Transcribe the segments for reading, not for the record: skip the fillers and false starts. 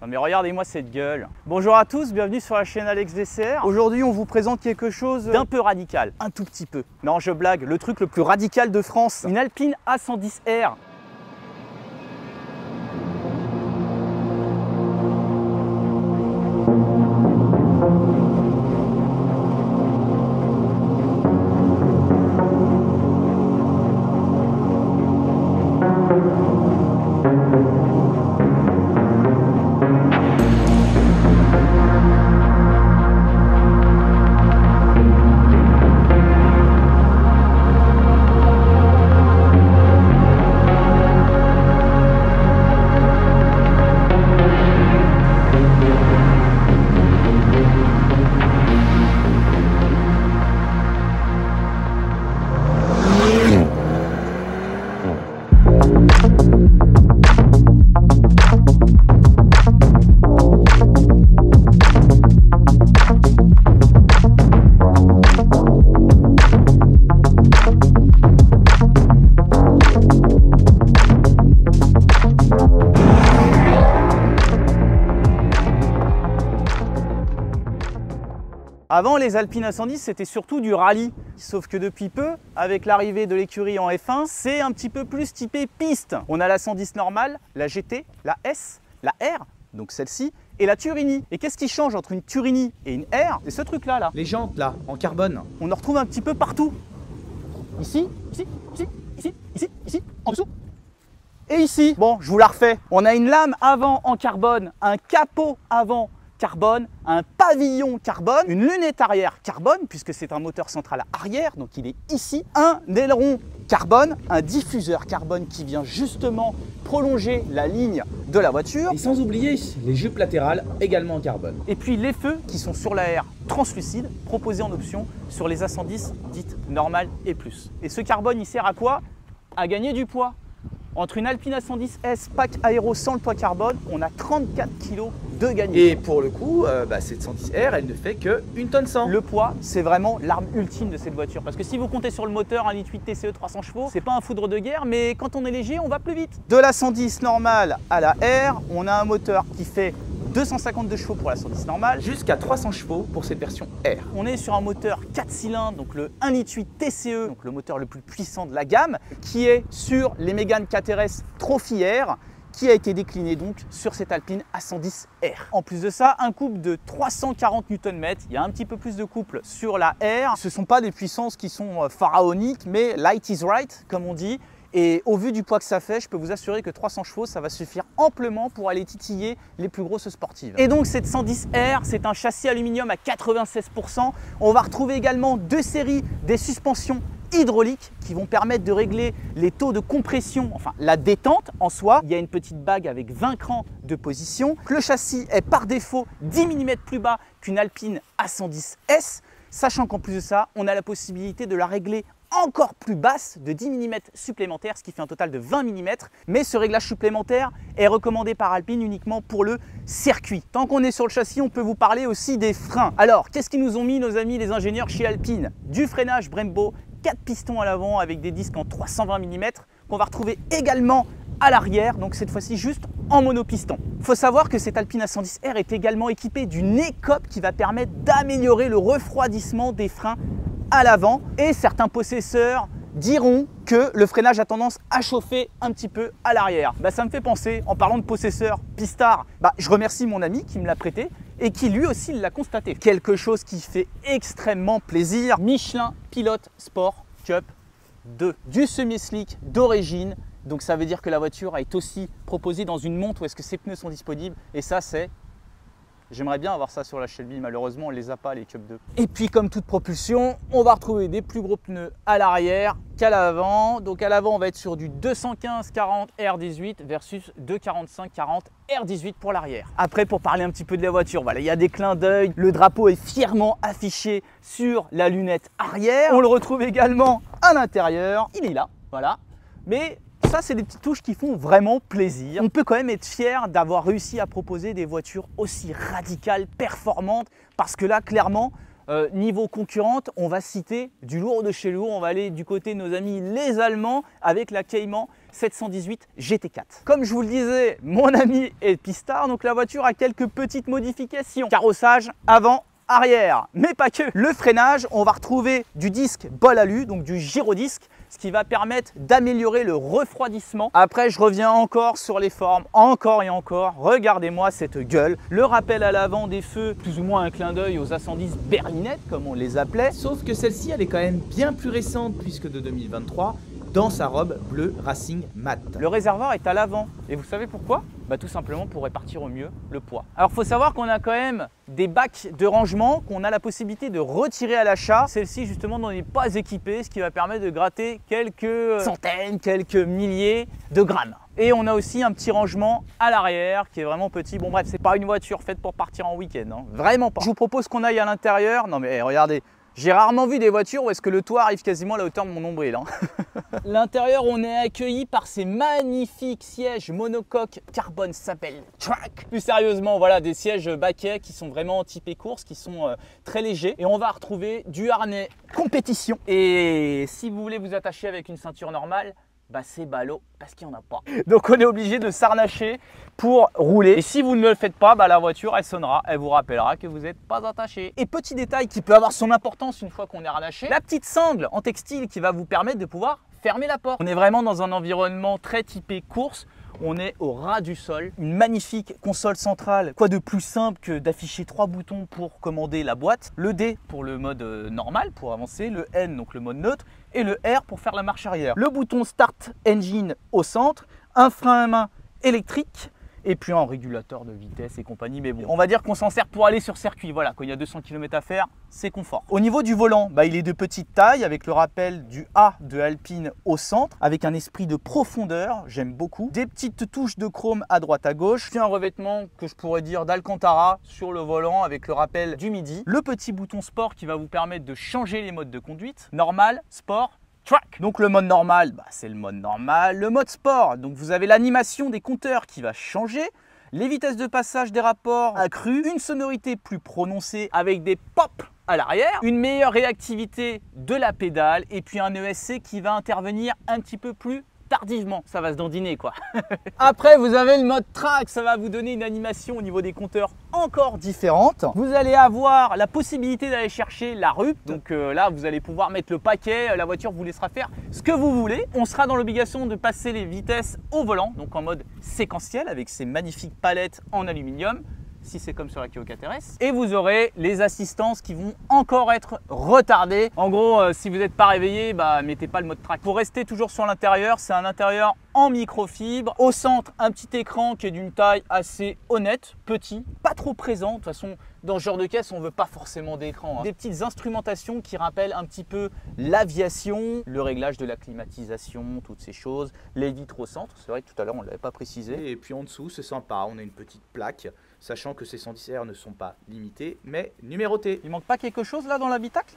Non mais regardez-moi cette gueule. Bonjour à tous, bienvenue sur la chaîne Alex DCR. Aujourd'hui on vous présente quelque chose d'un peu radical, un tout petit peu. Non je blague, le truc le plus radical de France. Une Alpine A110R. Avant, les Alpines A110, c'était surtout du rallye. Sauf que depuis peu, avec l'arrivée de l'écurie en F1, c'est un petit peu plus typé piste. On a la 110 normale, la GT, la S, la R, donc celle-ci, et la Turini. Et qu'est-ce qui change entre une Turini et une R? C'est ce truc-là, là. Les jantes, là, en carbone. On en retrouve un petit peu partout. Ici, en dessous. Et ici, bon, je vous la refais. On a une lame avant en carbone, un capot avant carbone, un pavillon carbone, une lunette arrière carbone, puisque c'est un moteur central arrière, donc il est ici, un aileron carbone, un diffuseur carbone qui vient justement prolonger la ligne de la voiture. Et sans oublier les jupes latérales, également en carbone. Et puis les feux qui sont sur la R translucide, proposés en option sur les A110 dites normales et plus. Et ce carbone, il sert à quoi? À gagner du poids. Entre une Alpine A110S pack aéro sans le poids carbone, on a 34 kg de gagné. Et pour le coup, cette 110R, elle ne fait que 1 tonne 100. Le poids, c'est vraiment l'arme ultime de cette voiture. Parce que si vous comptez sur le moteur, 1,8 litre TCE 300 chevaux, c'est pas un foudre de guerre, mais quand on est léger, on va plus vite. De la 110 normale à la R, on a un moteur qui fait 252 chevaux pour la 110 normale. Jusqu'à 300 chevaux pour cette version R. On est sur un moteur 4 cylindres, donc le 1,8 litre TCE, donc le moteur le plus puissant de la gamme, qui est sur les Mégane 4RS Trophy R, qui a été décliné donc sur cette Alpine A110R. En plus de ça, un couple de 340 Nm, il y a un petit peu plus de couple sur la R. Ce ne sont pas des puissances qui sont pharaoniques, mais light is right, comme on dit. Et au vu du poids que ça fait, je peux vous assurer que 300 chevaux, ça va suffire amplement pour aller titiller les plus grosses sportives. Et donc cette 110R, c'est un châssis aluminium à 96%. On va retrouver également deux séries des suspensions hydrauliques qui vont permettre de régler les taux de compression, enfin la détente en soi. Il y a une petite bague avec 20 crans de position. Le châssis est par défaut 10 mm plus bas qu'une Alpine A110S, sachant qu'en plus de ça, on a la possibilité de la régler encore plus basse de 10 mm supplémentaires, ce qui fait un total de 20 mm. Mais ce réglage supplémentaire est recommandé par Alpine uniquement pour le circuit. Tant qu'on est sur le châssis, on peut vous parler aussi des freins. Alors, qu'est-ce qu'ils nous ont mis nos amis les ingénieurs chez Alpine? Du freinage Brembo, 4 pistons à l'avant avec des disques en 320 mm qu'on va retrouver également à l'arrière, donc cette fois-ci juste en monopiston. Il faut savoir que cette Alpine A110R est également équipée d'une écope qui va permettre d'améliorer le refroidissement des freins à l'avant, et certains possesseurs diront que le freinage a tendance à chauffer un petit peu à l'arrière. Ça me fait penser, en parlant de possesseur pistard, je remercie mon ami qui me l'a prêté et qui lui aussi l'a constaté. Quelque chose qui fait extrêmement plaisir, Michelin Pilot Sport Cup 2, du semi-slick d'origine. Donc ça veut dire que la voiture est aussi proposée dans une montre où est-ce que ses pneus sont disponibles, et ça c'est... J'aimerais bien avoir ça sur la Shelby, malheureusement on ne les a pas les Cup 2. Et puis comme toute propulsion, on va retrouver des plus gros pneus à l'arrière qu'à l'avant. Donc à l'avant on va être sur du 215-40 R18 versus 245-40 R18 pour l'arrière. Après, pour parler un petit peu de la voiture, voilà, il y a des clins d'œil. Le drapeau est fièrement affiché sur la lunette arrière. On le retrouve également à l'intérieur, il est là, voilà. Mais ça, c'est des petites touches qui font vraiment plaisir. On peut quand même être fier d'avoir réussi à proposer des voitures aussi radicales, performantes, parce que là, clairement, niveau concurrente, on va citer du lourd de chez lourd. On va aller du côté de nos amis les Allemands avec la Cayman 718 GT4. Comme je vous le disais, mon ami est pistard, donc la voiture a quelques petites modifications. Carrossage avant, arrière, mais pas que. Le freinage, on va retrouver du disque bol alu, donc du gyrodisque, ce qui va permettre d'améliorer le refroidissement. Après, je reviens encore sur les formes, encore et encore. Regardez-moi cette gueule. Le rappel à l'avant des feux, plus ou moins un clin d'œil aux A110 berlinettes, comme on les appelait. Sauf que celle-ci, elle est quand même bien plus récente puisque de 2023, dans sa robe bleu Racing Mat. Le réservoir est à l'avant. Et vous savez pourquoi? Bah, tout simplement pour répartir au mieux le poids. Alors, il faut savoir qu'on a quand même des bacs de rangement qu'on a la possibilité de retirer à l'achat. Celle-ci, justement, n'en est pas équipée, ce qui va permettre de gratter quelques centaines, quelques milliers de grammes. Et on a aussi un petit rangement à l'arrière qui est vraiment petit. Bon bref, c'est pas une voiture faite pour partir en week-end, hein. Vraiment pas. Je vous propose qu'on aille à l'intérieur. Non mais regardez, j'ai rarement vu des voitures où est-ce que le toit arrive quasiment à la hauteur de mon nombril, hein. L'intérieur, on est accueilli par ces magnifiques sièges monocoques carbone, ça s'appelle Track. Plus sérieusement, voilà, des sièges baquets qui sont vraiment typés course, qui sont très légers. Et on va retrouver du harnais compétition. Et si vous voulez vous attacher avec une ceinture normale, bah c'est ballot parce qu'il n'y en a pas. Donc on est obligé de s'harnacher pour rouler. Et si vous ne le faites pas, bah la voiture elle sonnera, elle vous rappellera que vous n'êtes pas attaché. Et petit détail qui peut avoir son importance une fois qu'on est harnaché, la petite sangle en textile qui va vous permettre de pouvoir fermer la porte. On est vraiment dans un environnement très typé course. On est au ras du sol, une magnifique console centrale. Quoi de plus simple que d'afficher 3 boutons pour commander la boîte. Le D pour le mode normal, pour avancer. Le N, donc le mode neutre. Et le R pour faire la marche arrière. Le bouton Start Engine au centre. Un frein à main électrique. Et puis un régulateur de vitesse et compagnie. Mais bon, on va dire qu'on s'en sert pour aller sur circuit. Voilà, quand il y a 200 km à faire, c'est confort. Au niveau du volant, bah, il est de petite taille avec le rappel du A de Alpine au centre, avec un esprit de profondeur, j'aime beaucoup. Des petites touches de chrome à droite à gauche. Puis un revêtement que je pourrais dire d'Alcantara sur le volant avec le rappel du midi. Le petit bouton sport qui va vous permettre de changer les modes de conduite. Normal, sport, Track. Donc le mode normal, bah, c'est le mode normal. Le mode sport, donc vous avez l'animation des compteurs qui va changer. Les vitesses de passage des rapports accrues. Une sonorité plus prononcée avec des pops à l'arrière. Une meilleure réactivité de la pédale. Et puis un ESC qui va intervenir un petit peu plus tardivement, ça va se dandiner quoi. Après vous avez le mode track, ça va vous donner une animation au niveau des compteurs encore différente. Vous allez avoir la possibilité d'aller chercher la RUP, donc là vous allez pouvoir mettre le paquet, la voiture vous laissera faire ce que vous voulez. On sera dans l'obligation de passer les vitesses au volant, donc en mode séquentiel avec ces magnifiques palettes en aluminium. Si c'est comme sur la Kia KTRS. Et vous aurez les assistances qui vont encore être retardées. En gros, si vous n'êtes pas réveillé, bah, mettez pas le mode track. Pour rester toujours sur l'intérieur, c'est un intérieur en microfibre. Au centre, un petit écran qui est d'une taille assez honnête, petit, pas trop présent. De toute façon, dans ce genre de caisse, on ne veut pas forcément d'écran, hein. Des petites instrumentations qui rappellent un petit peu l'aviation, le réglage de la climatisation, toutes ces choses. Les vitres au centre, c'est vrai que tout à l'heure, on ne l'avait pas précisé. Et puis en dessous, c'est sympa, on a une petite plaque, sachant que ces 110R ne sont pas limités, mais numérotés. Il manque pas quelque chose là dans l'habitacle?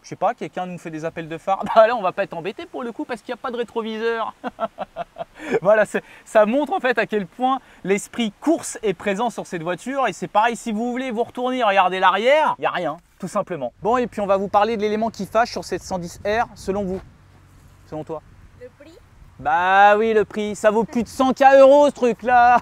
Je sais pas, quelqu'un nous fait des appels de phare. Bah là, on va pas être embêté pour le coup parce qu'il n'y a pas de rétroviseur. Voilà, ça montre en fait à quel point l'esprit course est présent sur cette voiture. Et c'est pareil, si vous voulez vous retourner et regarder l'arrière, il n'y a rien, tout simplement. Bon, et puis on va vous parler de l'élément qui fâche sur cette 110R, selon vous, selon toi. Le prix? Bah oui, le prix, ça vaut plus de 100K € ce truc là.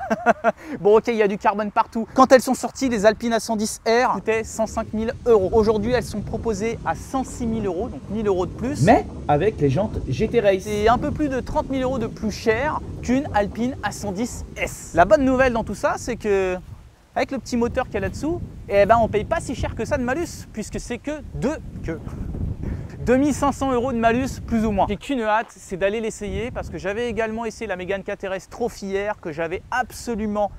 Bon ok, il y a du carbone partout. Quand elles sont sorties, les Alpine A110R coûtaient 105 000 €. Aujourd'hui, elles sont proposées à 106 000 €, donc 1 000 € de plus. Mais avec les jantes GT Race. C'est un peu plus de 30 000 € de plus cher qu'une Alpine A110S. La bonne nouvelle dans tout ça, c'est que avec le petit moteur qu'il y a là-dessous, eh ben, on paye pas si cher que ça de malus, puisque c'est que 2500 € de malus plus ou moins. J'ai qu'une hâte, c'est d'aller l'essayer parce que j'avais également essayé la Mégane KTRS Trophy-R que j'avais absolument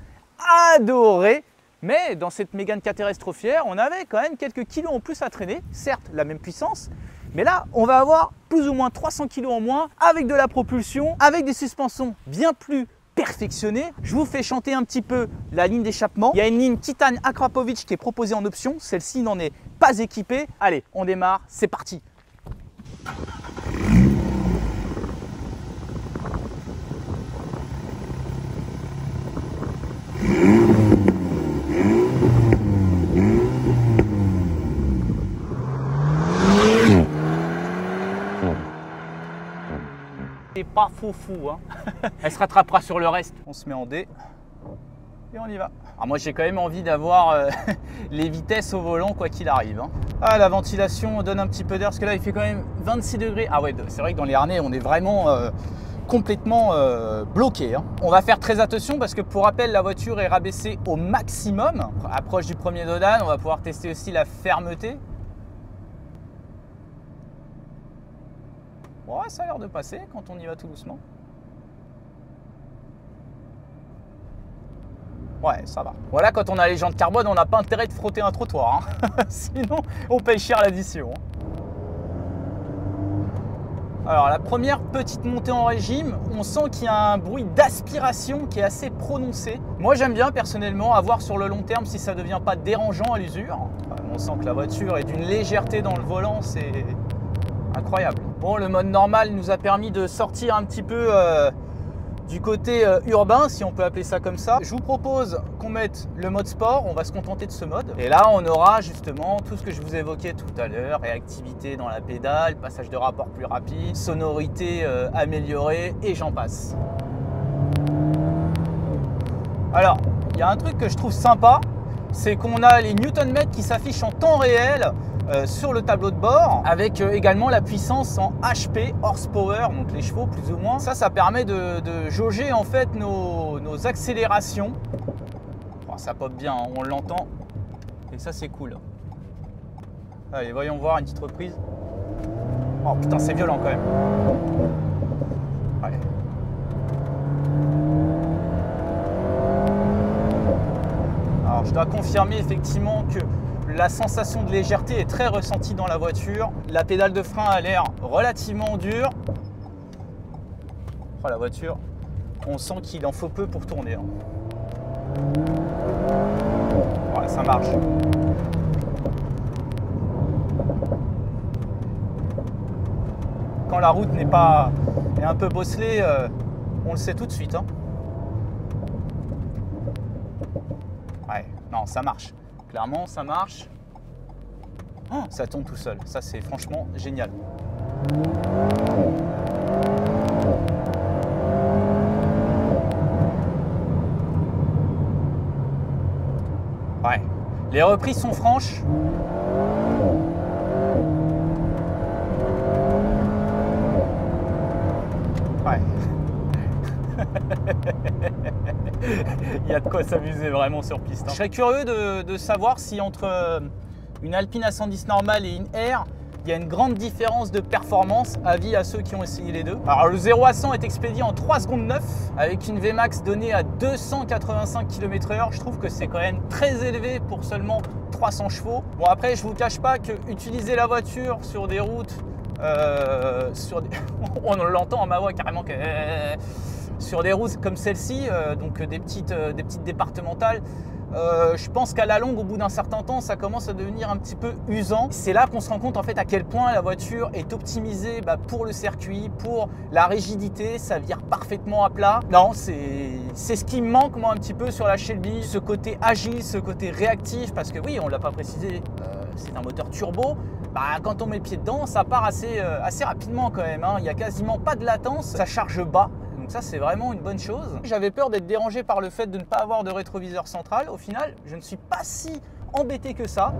adoré. Mais dans cette Mégane KTRS Trophy-R, on avait quand même quelques kilos en plus à traîner. Certes, la même puissance, mais là, on va avoir plus ou moins 300 kilos en moins avec de la propulsion, avec des suspensions bien plus perfectionnées. Je vous fais chanter un petit peu la ligne d'échappement. Il y a une ligne Titane Akrapovic qui est proposée en option. Celle-ci n'en est pas équipée. Allez, on démarre, c'est parti. pas fou, hein. Elle se rattrapera sur le reste. On se met en D et on y va. Alors moi j'ai quand même envie d'avoir les vitesses au volant quoi qu'il arrive, hein. Ah, la ventilation donne un petit peu d'air parce que là il fait quand même 26 degrés. Ah ouais, c'est vrai que dans les harnais on est vraiment complètement bloqué, hein. On va faire très attention parce que pour rappel la voiture est rabaissée au maximum. Approche du premier dodan, on va pouvoir tester aussi la fermeté. Ouais, ça a l'air de passer quand on y va tout doucement. Ouais, ça va. Voilà, quand on a les jantes carbone, on n'a pas intérêt de frotter un trottoir, hein. Sinon, on paye cher l'addition. Alors, la première petite montée en régime, on sent qu'il y a un bruit d'aspiration qui est assez prononcé. Moi, j'aime bien personnellement avoir sur le long terme si ça ne devient pas dérangeant à l'usure. On sent que la voiture est d'une légèreté dans le volant, c'est incroyable. Bon, le mode normal nous a permis de sortir un petit peu du côté urbain, si on peut appeler ça comme ça. Je vous propose qu'on mette le mode sport, on va se contenter de ce mode. Et là, on aura justement tout ce que je vous évoquais tout à l'heure, réactivité dans la pédale, passage de rapport plus rapide, sonorité améliorée et j'en passe. Alors, il y a un truc que je trouve sympa, c'est qu'on a les Newton-mètres qui s'affichent en temps réel sur le tableau de bord, avec également la puissance en HP, horsepower, donc les chevaux plus ou moins. Ça permet de jauger en fait nos accélérations. Oh, ça pop bien, hein, on l'entend, et ça c'est cool. Allez, voyons voir une petite reprise. Oh putain, c'est violent quand même. Ouais. Alors je dois confirmer effectivement que la sensation de légèreté est très ressentie dans la voiture. La pédale de frein a l'air relativement dure. Oh, la voiture, on sent qu'il en faut peu pour tourner, hein. Voilà, ça marche. Quand la route est un peu bosselée, on le sait tout de suite, hein. Ouais, non, ça marche. Clairement, ça marche. Oh, ça tourne tout seul. Ça, c'est franchement génial. Ouais. Les reprises sont franches. Ouais. Il y a de quoi s'amuser vraiment sur piste, hein. Je serais curieux de savoir si entre une Alpine A110 normale et une R, il y a une grande différence de performance, avis à ceux qui ont essayé les deux. Alors le 0 à 100 est expédié en 3 secondes 9 avec une Vmax donnée à 285 km/h. Je trouve que c'est quand même très élevé pour seulement 300 chevaux. Bon, après, je vous cache pas que utiliser la voiture sur des routes, on l'entend en ma voix carrément que sur des routes comme celle-ci, donc des petites départementales, je pense qu'à la longue, au bout d'un certain temps, ça commence à devenir un petit peu usant. C'est là qu'on se rend compte en fait à quel point la voiture est optimisée pour le circuit, pour la rigidité, ça vire parfaitement à plat. Non, c'est ce qui me manque moi un petit peu sur la Shelby, ce côté agile, ce côté réactif, parce que oui, on ne l'a pas précisé, c'est un moteur turbo. Quand on met le pied dedans, ça part assez rapidement quand même, hein. Il n'y a quasiment pas de latence, ça charge bas. Donc ça, c'est vraiment une bonne chose. J'avais peur d'être dérangé par le fait de ne pas avoir de rétroviseur central. Au final, je ne suis pas si embêté que ça.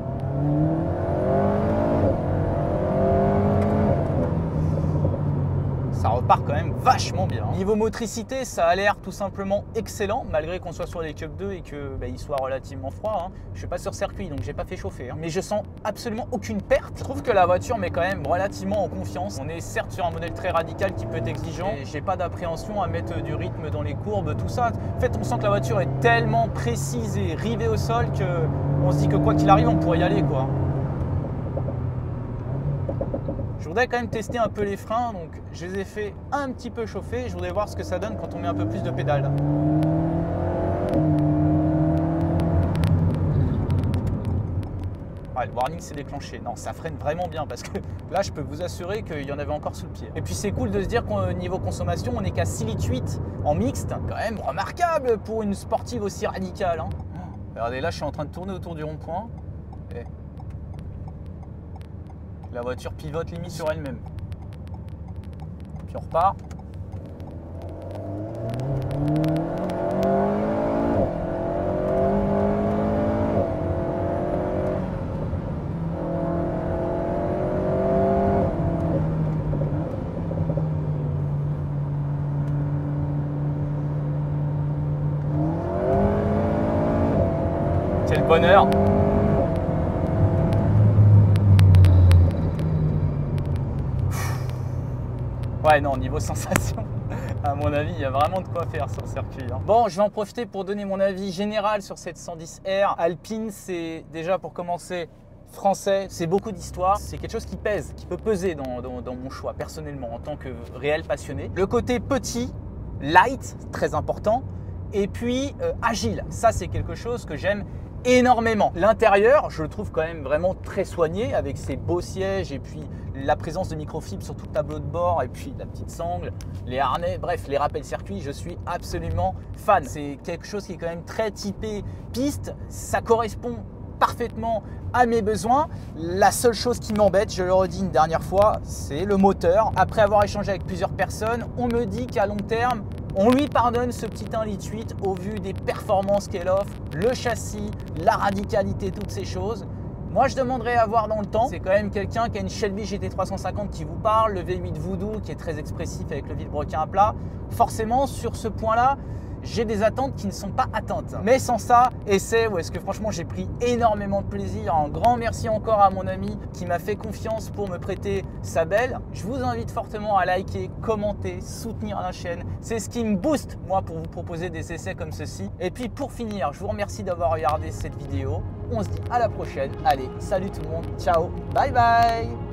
Ça repart quand même vachement bien. Niveau motricité, ça a l'air tout simplement excellent, malgré qu'on soit sur les Cup 2 et qu'il soit relativement froid, hein. Je suis pas sur circuit, donc j'ai pas fait chauffer, hein. Mais je sens absolument aucune perte. Je trouve que la voiture met quand même relativement en confiance. On est certes sur un modèle très radical qui peut être exigeant, et j'ai pas d'appréhension à mettre du rythme dans les courbes, tout ça. En fait, on sent que la voiture est tellement précise et rivée au sol qu'on se dit que quoi qu'il arrive, on pourrait y aller, quoi. Je voudrais quand même tester un peu les freins, donc je les ai fait un petit peu chauffer. Je voudrais voir ce que ça donne quand on met un peu plus de pédales. Ouais, le warning s'est déclenché. Non, ça freine vraiment bien parce que là, je peux vous assurer qu'il y en avait encore sous le pied. Et puis c'est cool de se dire qu'au niveau consommation, on n'est qu'à 6,8 litres en mixte. Quand même remarquable pour une sportive aussi radicale, hein. Regardez, là, je suis en train de tourner autour du rond-point. Et la voiture pivote limite sur elle-même. Puis on repart. Quel bonheur! Ouais, non, niveau sensation, à mon avis, il y a vraiment de quoi faire sur le circuit. Hein. Bon, je vais en profiter pour donner mon avis général sur cette 110R. Alpine, c'est déjà pour commencer français, c'est beaucoup d'histoire. C'est quelque chose qui pèse, qui peut peser dans mon choix personnellement en tant que réel passionné. Le côté petit, light, très important, et puis agile. Ça, c'est quelque chose que j'aime énormément. L'intérieur, je le trouve quand même vraiment très soigné avec ses beaux sièges et puis la présence de microfibre sur tout le tableau de bord et puis la petite sangle, les harnais, bref, les rappels circuits, je suis absolument fan. C'est quelque chose qui est quand même très typé piste, ça correspond parfaitement à mes besoins. La seule chose qui m'embête, je le redis une dernière fois, c'est le moteur. Après avoir échangé avec plusieurs personnes, on me dit qu'à long terme, on lui pardonne ce petit 1,8 litre au vu des performances qu'elle offre, le châssis, la radicalité, toutes ces choses. Moi, je demanderais à voir dans le temps. C'est quand même quelqu'un qui a une Shelby GT350 qui vous parle, le V8 Voodoo qui est très expressif avec le vilebrequin à plat. Forcément, sur ce point-là, j'ai des attentes qui ne sont pas atteintes. Mais sans ça, essai où est-ce que franchement j'ai pris énormément de plaisir. Un grand merci encore à mon ami qui m'a fait confiance pour me prêter sa belle. Je vous invite fortement à liker, commenter, soutenir la chaîne. C'est ce qui me booste moi pour vous proposer des essais comme ceci. Et puis pour finir, je vous remercie d'avoir regardé cette vidéo. On se dit à la prochaine. Allez, salut tout le monde. Ciao. Bye bye.